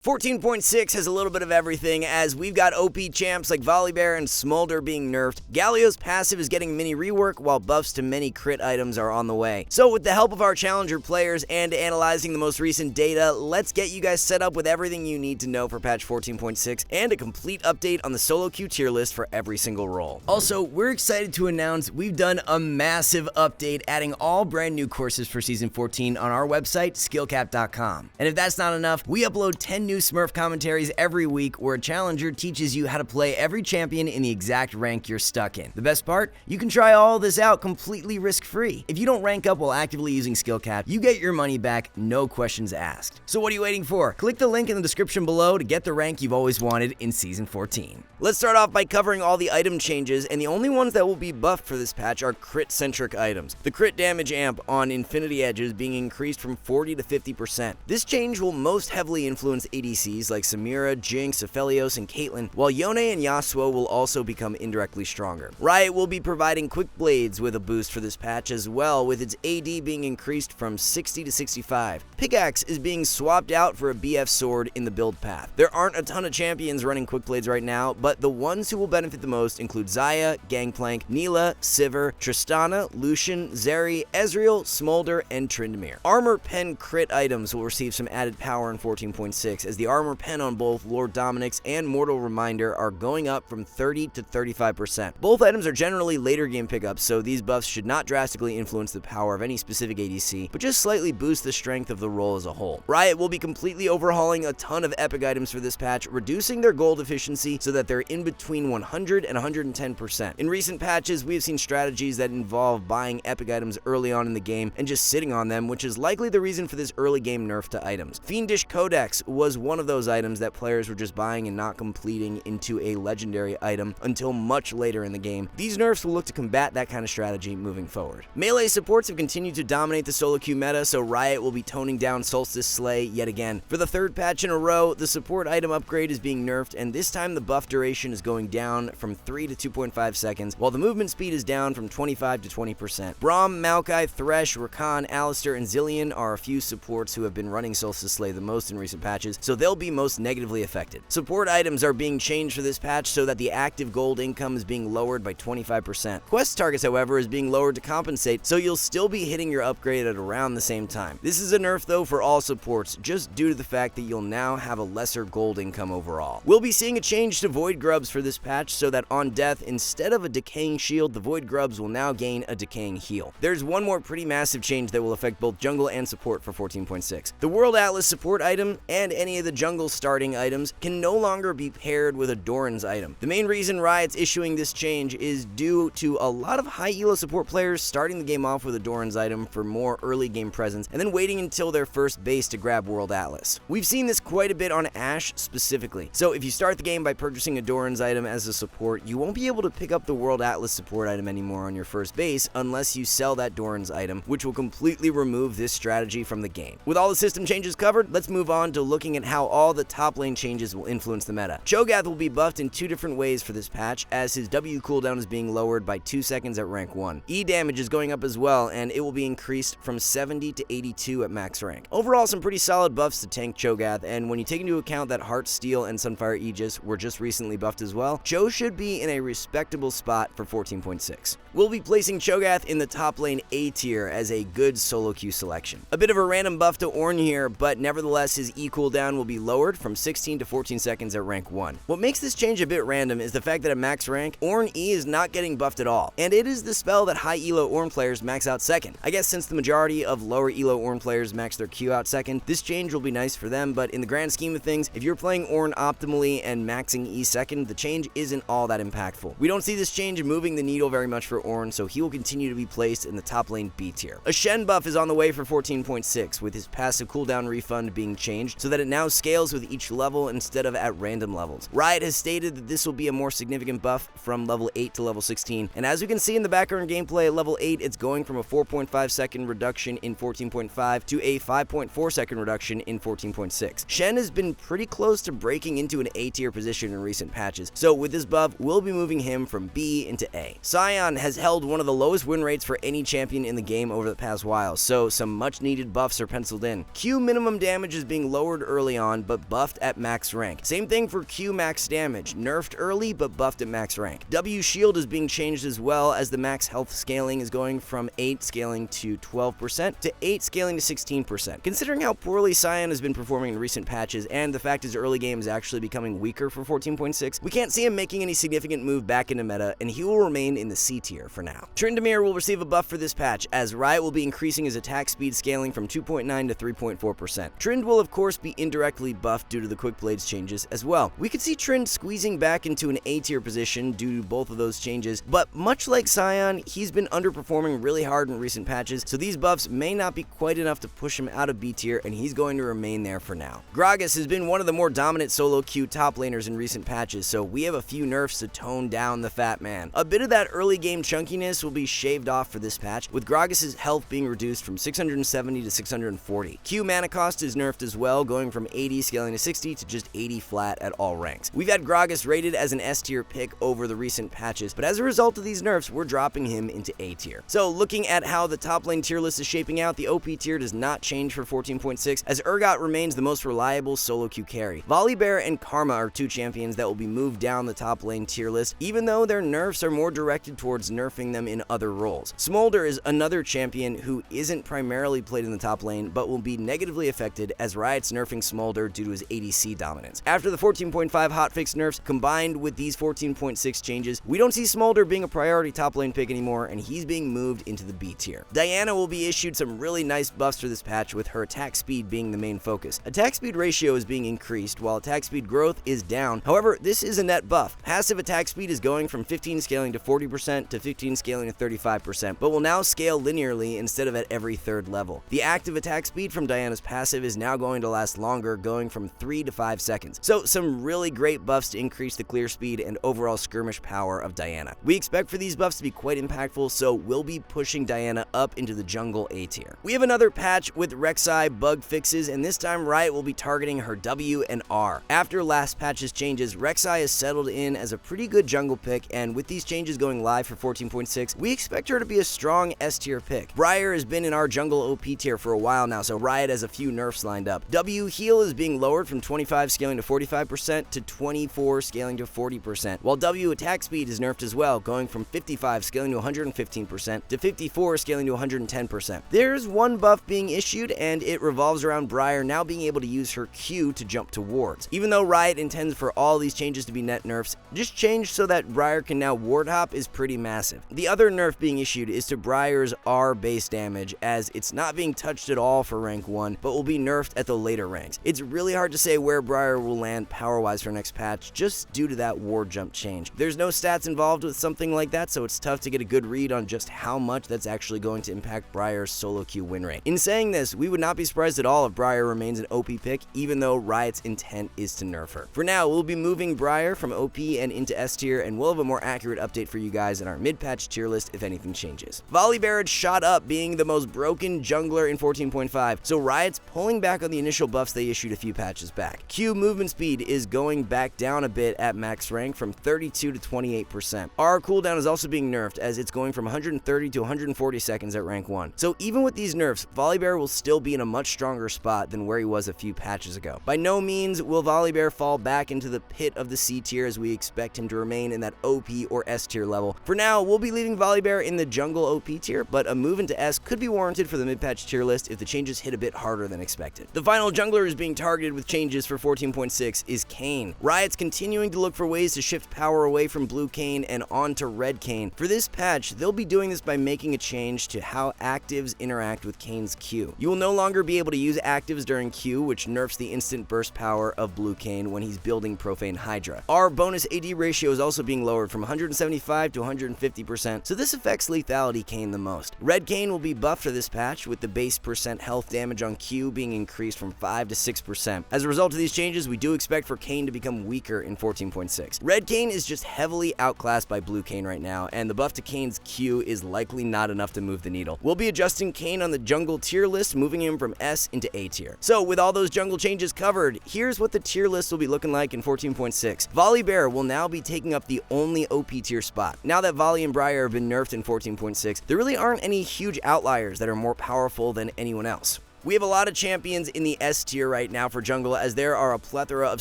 14.6 has a little bit of everything, as we've got OP champs like Volibear and Smolder being nerfed. Galio's passive is getting mini rework, while buffs to many crit items are on the way. So with the help of our challenger players and analyzing the most recent data, let's get you guys set up with everything you need to know for patch 14.6 and a complete update on the solo queue tier list for every single role. Also, we're excited to announce we've done a massive update, adding all brand new courses for season 14 on our website, SkillCapped.com. And if that's not enough, we upload 10 new Smurf commentaries every week where a challenger teaches you how to play every champion in the exact rank you're stuck in. The best part? You can try all this out completely risk-free. If you don't rank up while actively using SkillCapped, you get your money back, no questions asked. So what are you waiting for? Click the link in the description below to get the rank you've always wanted in Season 14. Let's start off by covering all the item changes, and the only ones that will be buffed for this patch are crit-centric items. The crit damage amp on Infinity Edges being increased from 40 to 50%. This change will most heavily influence ADCs like Samira, Jinx, Aphelios, and Caitlyn, while Yone and Yasuo will also become indirectly stronger. Riot will be providing Quick Blades with a boost for this patch as well, with its AD being increased from 60 to 65. Pickaxe is being swapped out for a BF sword in the build path. There aren't a ton of champions running Quick Blades right now, but the ones who will benefit the most include Xayah, Gangplank, Neela, Sivir, Tristana, Lucian, Zeri, Ezreal, Smolder, and Tryndamere. Armor Pen crit items will receive some added power in 14.6, as the armor pen on both Lord Dominik's and Mortal Reminder are going up from 30 to 35%. Both items are generally later game pickups, so these buffs should not drastically influence the power of any specific ADC, but just slightly boost the strength of the role as a whole. Riot will be completely overhauling a ton of epic items for this patch, reducing their gold efficiency so that they're in between 100 and 110%. In recent patches, we have seen strategies that involve buying epic items early on in the game and just sitting on them, which is likely the reason for this early game nerf to items. Fiendish Codex was one of those items that players were just buying and not completing into a legendary item until much later in the game. These nerfs will look to combat that kind of strategy moving forward. Melee supports have continued to dominate the solo queue meta, so Riot will be toning down Solstice Slay yet again. For the third patch in a row, the support item upgrade is being nerfed, and this time the buff duration is going down from 3 to 2.5 seconds, while the movement speed is down from 25 to 20%. Braum, Maokai, Thresh, Rakan, Alistar, and Zillion are a few supports who have been running Solstice Slay the most in recent patches, so they'll be most negatively affected. Support items are being changed for this patch so that the active gold income is being lowered by 25%. Quest targets, however, is being lowered to compensate, so you'll still be hitting your upgrade at around the same time. This is a nerf though for all supports, just due to the fact that you'll now have a lesser gold income overall. We'll be seeing a change to Void Grubs for this patch so that on death, instead of a decaying shield, the Void Grubs will now gain a decaying heal. There's one more pretty massive change that will affect both jungle and support for 14.6. The World Atlas support item and any of the jungle starting items can no longer be paired with a Doran's item. The main reason Riot's issuing this change is due to a lot of high elo support players starting the game off with a Doran's item for more early game presence and then waiting until their first base to grab World Atlas. We've seen this quite a bit on Ashe specifically, so if you start the game by purchasing a Doran's item as a support, you won't be able to pick up the World Atlas support item anymore on your first base unless you sell that Doran's item, which will completely remove this strategy from the game. With all the system changes covered, let's move on to looking at how all the top lane changes will influence the meta. Cho'Gath will be buffed in two different ways for this patch, as his W cooldown is being lowered by 2 seconds at rank 1. E damage is going up as well, and it will be increased from 70 to 82 at max rank. Overall, some pretty solid buffs to tank Cho'Gath, and when you take into account that Heart Steel and Sunfire Aegis were just recently buffed as well, Cho should be in a respectable spot for 14.6. We'll be placing Cho'Gath in the top lane A tier as a good solo queue selection. A bit of a random buff to Ornn here, but nevertheless his E cooldown will be lowered from 16 to 14 seconds at rank 1. What makes this change a bit random is the fact that at max rank, Ornn E is not getting buffed at all, and it is the spell that high elo Ornn players max out second. I guess since the majority of lower elo Ornn players max their Q out second, this change will be nice for them, but in the grand scheme of things, if you're playing Ornn optimally and maxing E second, the change isn't all that impactful. We don't see this change moving the needle very much for Ornn, so he will continue to be placed in the top lane B tier. A Shen buff is on the way for 14.6, with his passive cooldown refund being changed so that it now scales with each level instead of at random levels. Riot has stated that this will be a more significant buff from level 8 to level 16, and as we can see in the background gameplay at level 8, it's going from a 4.5 second reduction in 14.5 to a 5.4 second reduction in 14.6. Shen has been pretty close to breaking into an A tier position in recent patches, so with this buff, we'll be moving him from B into A. Sion has held one of the lowest win rates for any champion in the game over the past while, so some much needed buffs are penciled in. Q minimum damage is being lowered early early on, but buffed at max rank. Same thing for Q max damage, nerfed early, but buffed at max rank. W shield is being changed as well, as the max health scaling is going from 8 scaling to 12% to 8 scaling to 16%. Considering how poorly Sion has been performing in recent patches, and the fact his early game is actually becoming weaker for 14.6, we can't see him making any significant move back into meta, and he will remain in the C tier for now. Tryndamere will receive a buff for this patch, as Riot will be increasing his attack speed scaling from 2.9 to 3.4%. Trynd will of course be indirectly buffed due to the Quick Blades changes as well. We could see Trynd squeezing back into an A tier position due to both of those changes, but much like Sion, he's been underperforming really hard in recent patches, so these buffs may not be quite enough to push him out of B tier, and he's going to remain there for now. Gragas has been one of the more dominant solo queue top laners in recent patches, so we have a few nerfs to tone down the fat man. A bit of that early game chunkiness will be shaved off for this patch, with Gragas' health being reduced from 670 to 640. Q mana cost is nerfed as well, going from 80 scaling to 60 to just 80 flat at all ranks. We've had Gragas rated as an S tier pick over the recent patches, but as a result of these nerfs, we're dropping him into A tier. So looking at how the top lane tier list is shaping out, the OP tier does not change for 14.6, as Urgot remains the most reliable solo queue carry. Volibear and Karma are two champions that will be moved down the top lane tier list, even though their nerfs are more directed towards nerfing them in other roles. Smolder is another champion who isn't primarily played in the top lane, but will be negatively affected as Riot's nerfing Smolder due to his ADC dominance. After the 14.5 hotfix nerfs combined with these 14.6 changes, we don't see Smolder being a priority top lane pick anymore, and he's being moved into the B tier. Diana will be issued some really nice buffs for this patch, with her attack speed being the main focus. Attack speed ratio is being increased, while attack speed growth is down. However, this is a net buff. Passive attack speed is going from 15 scaling to 40% to 15 scaling to 35%, but will now scale linearly instead of at every third level. The active attack speed from Diana's passive is now going to last longer, going from 3 to 5 seconds. So some really great buffs to increase the clear speed and overall skirmish power of Diana. We expect for these buffs to be quite impactful, so we'll be pushing Diana up into the jungle A tier. We have another patch with Rek'Sai bug fixes, and this time Riot will be targeting her W and R. After last patch's changes, Rek'Sai has settled in as a pretty good jungle pick, and with these changes going live for 14.6, we expect her to be a strong S tier pick. Briar has been in our jungle OP tier for a while now, so Riot has a few nerfs lined up. W heal is being lowered from 25 scaling to 45% to 24 scaling to 40%, while W attack speed is nerfed as well, going from 55 scaling to 115% to 54 scaling to 110%. There's one buff being issued, and it revolves around Briar now being able to use her Q to jump to wards. Even though Riot intends for all these changes to be net nerfs, just change so that Briar can now ward hop is pretty massive. The other nerf being issued is to Briar's R base damage, as it's not being touched at all for rank 1, but will be nerfed at the later ranks. It's really hard to say where Briar will land power-wise for next patch, just due to that ward jump change. There's no stats involved with something like that, so it's tough to get a good read on just how much that's actually going to impact Briar's solo queue win rate. In saying this, we would not be surprised at all if Briar remains an OP pick, even though Riot's intent is to nerf her. For now, we'll be moving Briar from OP and into S tier, and we'll have a more accurate update for you guys in our mid-patch tier list if anything changes. Volibear shot up, being the most broken jungler in 14.5, so Riot's pulling back on the initial buffs they issued a few patches back. Q movement speed is going back down a bit at max rank from 32 to 28%. R cooldown is also being nerfed, as it's going from 130 to 140 seconds at rank 1. So even with these nerfs, Volibear will still be in a much stronger spot than where he was a few patches ago. By no means will Volibear fall back into the pit of the C tier, as we expect him to remain in that OP or S tier level. For now, we'll be leaving Volibear in the jungle OP tier, but a move into S could be warranted for the mid-patch tier list if the changes hit a bit harder than expected. The final jungler is being targeted with changes for 14.6 is Kayn. Riot's continuing to look for ways to shift power away from blue Kayn and onto red Kayn. For this patch, they'll be doing this by making a change to how actives interact with Kayn's Q. You will no longer be able to use actives during Q, which nerfs the instant burst power of blue Kayn when he's building Profane Hydra. Our bonus AD ratio is also being lowered from 175 to 150%, so this affects lethality Kayn the most. Red Kayn will be buffed for this patch, with the base percent health damage on Q being increased from 5 to 6%. As a result of these changes, we do expect for Kayn to become weaker in 14.6. Red Kayn is just heavily outclassed by blue Kayn right now, and the buff to Kayn's Q is likely not enough to move the needle. We'll be adjusting Kayn on the jungle tier list, moving him from S into A tier. So with all those jungle changes covered, here's what the tier list will be looking like in 14.6. Volibear will now be taking up the only OP tier spot. Now that Volley and Briar have been nerfed in 14.6, there really aren't any huge outliers that are more powerful than anyone else. We have a lot of champions in the S tier right now for jungle, as there are a plethora of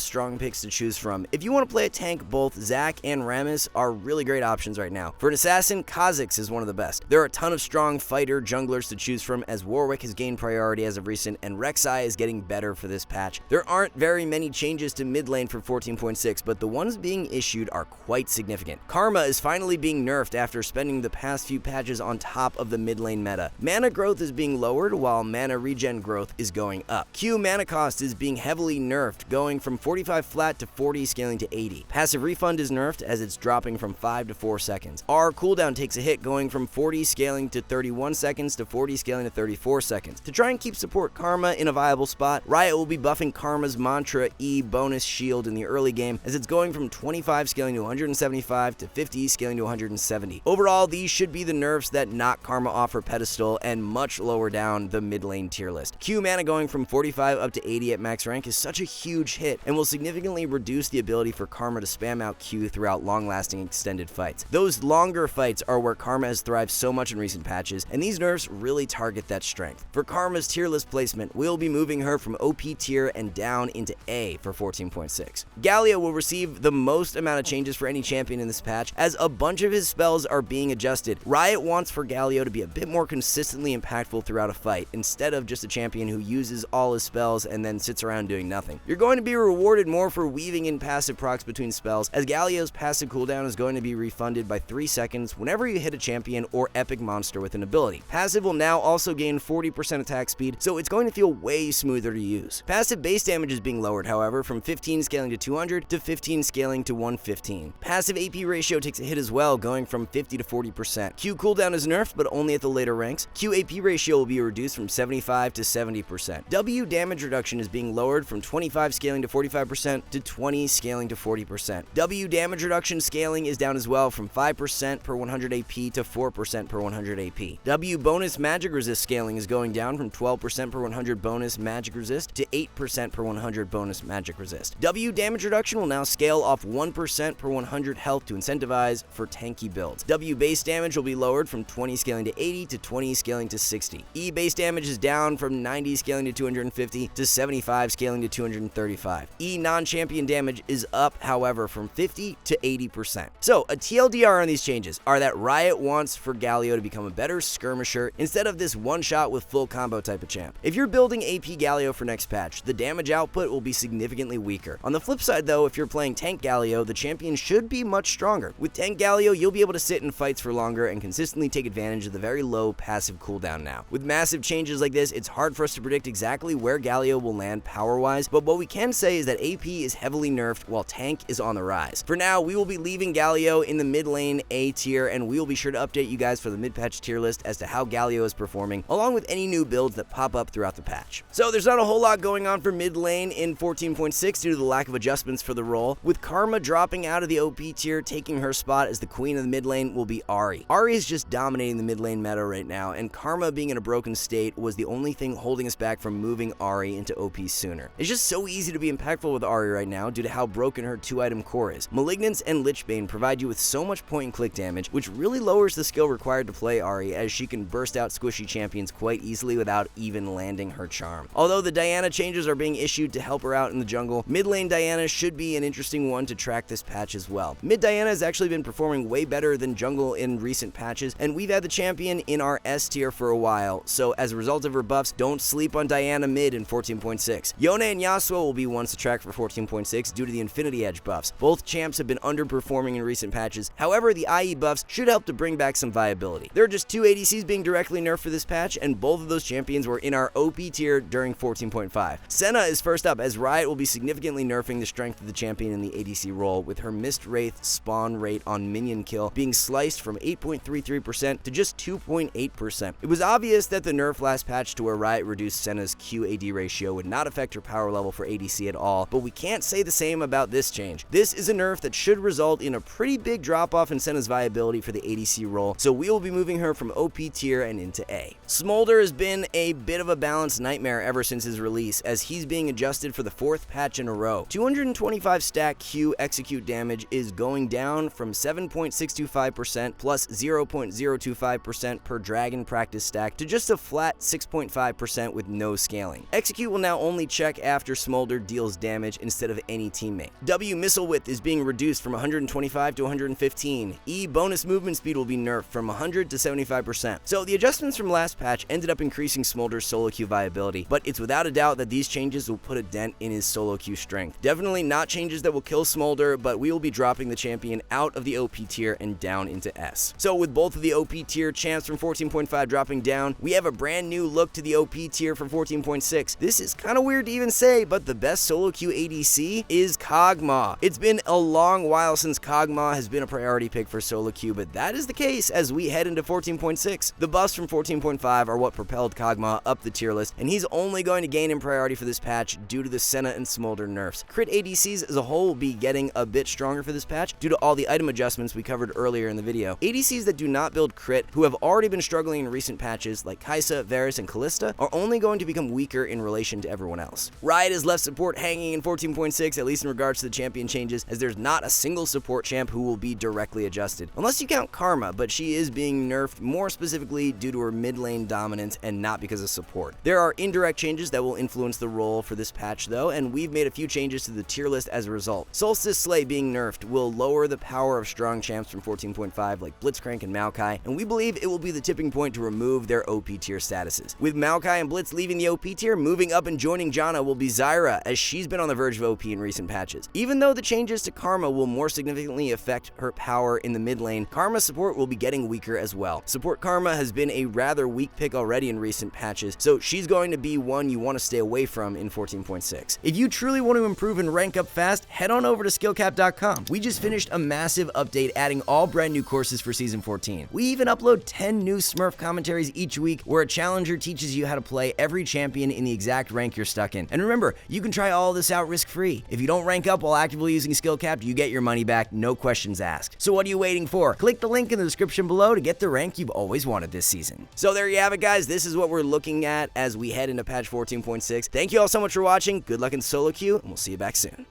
strong picks to choose from. If you want to play a tank, both Zac and Rammus are really great options right now. For an assassin, Kha'Zix is one of the best. There are a ton of strong fighter junglers to choose from, as Warwick has gained priority as of recent, and Rek'Sai is getting better for this patch. There aren't very many changes to mid lane for 14.6, but the ones being issued are quite significant. Karma is finally being nerfed after spending the past few patches on top of the mid lane meta. Mana growth is being lowered, while mana regen growth is going up. Q mana cost is being heavily nerfed, going from 45 flat to 40, scaling to 80. Passive refund is nerfed, as it's dropping from 5 to 4 seconds. R cooldown takes a hit, going from 40 scaling to 31 seconds to 40 scaling to 34 seconds. To try and keep support Karma in a viable spot, Riot will be buffing Karma's Mantra E bonus shield in the early game, as it's going from 25 scaling to 175 to 50 scaling to 170. Overall, these should be the nerfs that knock Karma off her pedestal and much lower down the mid lane tier list. Q mana going from 45 up to 80 at max rank is such a huge hit and will significantly reduce the ability for Karma to spam out Q throughout long-lasting extended fights. Those longer fights are where Karma has thrived so much in recent patches, and these nerfs really target that strength. For Karma's tier list placement, we'll be moving her from OP tier and down into A for 14.6. Galio will receive the most amount of changes for any champion in this patch, as a bunch of his spells are being adjusted. Riot wants for Galio to be a bit more consistently impactful throughout a fight, instead of just a champion who uses all his spells and then sits around doing nothing. You're going to be rewarded more for weaving in passive procs between spells, as Galio's passive cooldown is going to be refunded by 3 seconds whenever you hit a champion or epic monster with an ability. Passive will now also gain 40% attack speed, so it's going to feel way smoother to use. Passive base damage is being lowered, however, from 15 scaling to 200 to 15 scaling to 115. Passive AP ratio takes a hit as well, going from 50 to 40%. Q cooldown is nerfed, but only at the later ranks. Q AP ratio will be reduced from 75 to 70%. W damage reduction is being lowered from 25 scaling to 45% to 20 scaling to 40%. W damage reduction scaling is down as well, from 5% per 100 AP to 4% per 100 AP. W bonus magic resist scaling is going down from 12% per 100 bonus magic resist to 8% per 100 bonus magic resist. W damage reduction will now scale off 1% per 100 health to incentivize for tanky builds. W base damage will be lowered from 20 scaling to 80 to 20 scaling to 60. E base damage is down from 90 scaling to 250 to 75 scaling to 235. E non-champion damage is up, however, from 50 to 80%. So a TLDR on these changes are that Riot wants for Galio to become a better skirmisher instead of this one-shot with full combo type of champ. If you're building AP Galio for next patch, the damage output will be significantly weaker. On the flip side though, if you're playing tank Galio, the champion should be much stronger. With tank Galio, you'll be able to sit in fights for longer and consistently take advantage of the very low passive cooldown now. With massive changes like this, it's hard for us to predict exactly where Galio will land power-wise, but what we can say is that AP is heavily nerfed while tank is on the rise. For now, we will be leaving Galio in the mid lane A tier, and we will be sure to update you guys for the mid-patch tier list as to how Galio is performing, along with any new builds that pop up throughout the patch. So there's not a whole lot going on for mid lane in 14.6 due to the lack of adjustments for the role. With Karma dropping out of the OP tier, taking her spot as the queen of the mid lane will be Ahri. Ahri is just dominating the mid lane meta right now, and Karma being in a broken state was the only thing holding us back from moving Ahri into OP sooner. It's just so easy to be impactful with Ahri right now due to how broken her 2-item core is. Malignance and Lichbane provide you with so much point-and-click damage, which really lowers the skill required to play Ahri, as she can burst out squishy champions quite easily without even landing her charm. Although the Diana changes are being issued to help her out in the jungle, mid lane Diana should be an interesting one to track this patch as well. Mid Diana has actually been performing way better than jungle in recent patches, and we've had the champion in our S tier for a while, so as a result of her buffs, don't sleep on Diana mid in 14.6. Yone and Yasuo will be ones to track for 14.6 due to the Infinity Edge buffs. Both champs have been underperforming in recent patches, however the IE buffs should help to bring back some viability. There are just 2 ADCs being directly nerfed for this patch, and both of those champions were in our OP tier during 14.5. Senna is first up, as Riot will be significantly nerfing the strength of the champion in the ADC role, with her Mist Wraith spawn rate on minion kill being sliced from 8.33% to just 2.8%. It was obvious that the nerf last patch to where Riot reduced Senna's QAD ratio would not affect her power level for ADC at all, but we can't say the same about this change. This is a nerf that should result in a pretty big drop-off in Senna's viability for the ADC role, so we will be moving her from OP tier and into A. Smolder has been a bit of a balanced nightmare ever since his release, as he's being adjusted for the 4th patch in a row. 225 stack Q execute damage is going down from 7.625% plus 0.025% per dragon practice stack to just a flat 6.5 75% with no scaling. Execute will now only check after Smolder deals damage instead of any teammate. W missile width is being reduced from 125 to 115. E bonus movement speed will be nerfed from 100 to 75%. So the adjustments from last patch ended up increasing Smolder's solo queue viability, but it's without a doubt that these changes will put a dent in his solo queue strength. Definitely not changes that will kill Smolder, but we will be dropping the champion out of the OP tier and down into S. So with both of the OP tier champs from 14.5 dropping down, we have a brand new look to the OP tier for 14.6. This is kind of weird to even say, but the best solo queue ADC is Kog'Maw. It's been a long while since Kog'Maw has been a priority pick for solo queue, but that is the case as we head into 14.6. The buffs from 14.5 are what propelled Kog'Maw up the tier list, and he's only going to gain in priority for this patch due to the Senna and Smolder nerfs. Crit ADCs as a whole will be getting a bit stronger for this patch due to all the item adjustments we covered earlier in the video. ADCs that do not build crit, who have already been struggling in recent patches like Kai'Sa, Varus, and Kalista, are only going to become weaker in relation to everyone else. Riot has left support hanging in 14.6, at least in regards to the champion changes, as there's not a single support champ who will be directly adjusted. Unless you count Karma, but she is being nerfed more specifically due to her mid lane dominance and not because of support. There are indirect changes that will influence the role for this patch though, and we've made a few changes to the tier list as a result. Solstice Slay being nerfed will lower the power of strong champs from 14.5 like Blitzcrank and Maokai, and we believe it will be the tipping point to remove their OP tier statuses. With Maokai and Blitz leaving the OP tier, moving up and joining Janna will be Zyra, as she's been on the verge of OP in recent patches. Even though the changes to Karma will more significantly affect her power in the mid lane, Karma support will be getting weaker as well. Support Karma has been a rather weak pick already in recent patches, so she's going to be one you want to stay away from in 14.6. If you truly want to improve and rank up fast, head on over to SkillCapped.com. We just finished a massive update adding all brand new courses for Season 14. We even upload 10 new Smurf commentaries each week where a challenger teaches you how to play every champion in the exact rank you're stuck in. And remember, you can try all this out risk-free. If you don't rank up while actively using SkillCapped, you get your money back, no questions asked. So what are you waiting for? Click the link in the description below to get the rank you've always wanted this season. So there you have it, guys. This is what we're looking at as we head into patch 14.6. Thank you all so much for watching. Good luck in solo queue, and we'll see you back soon.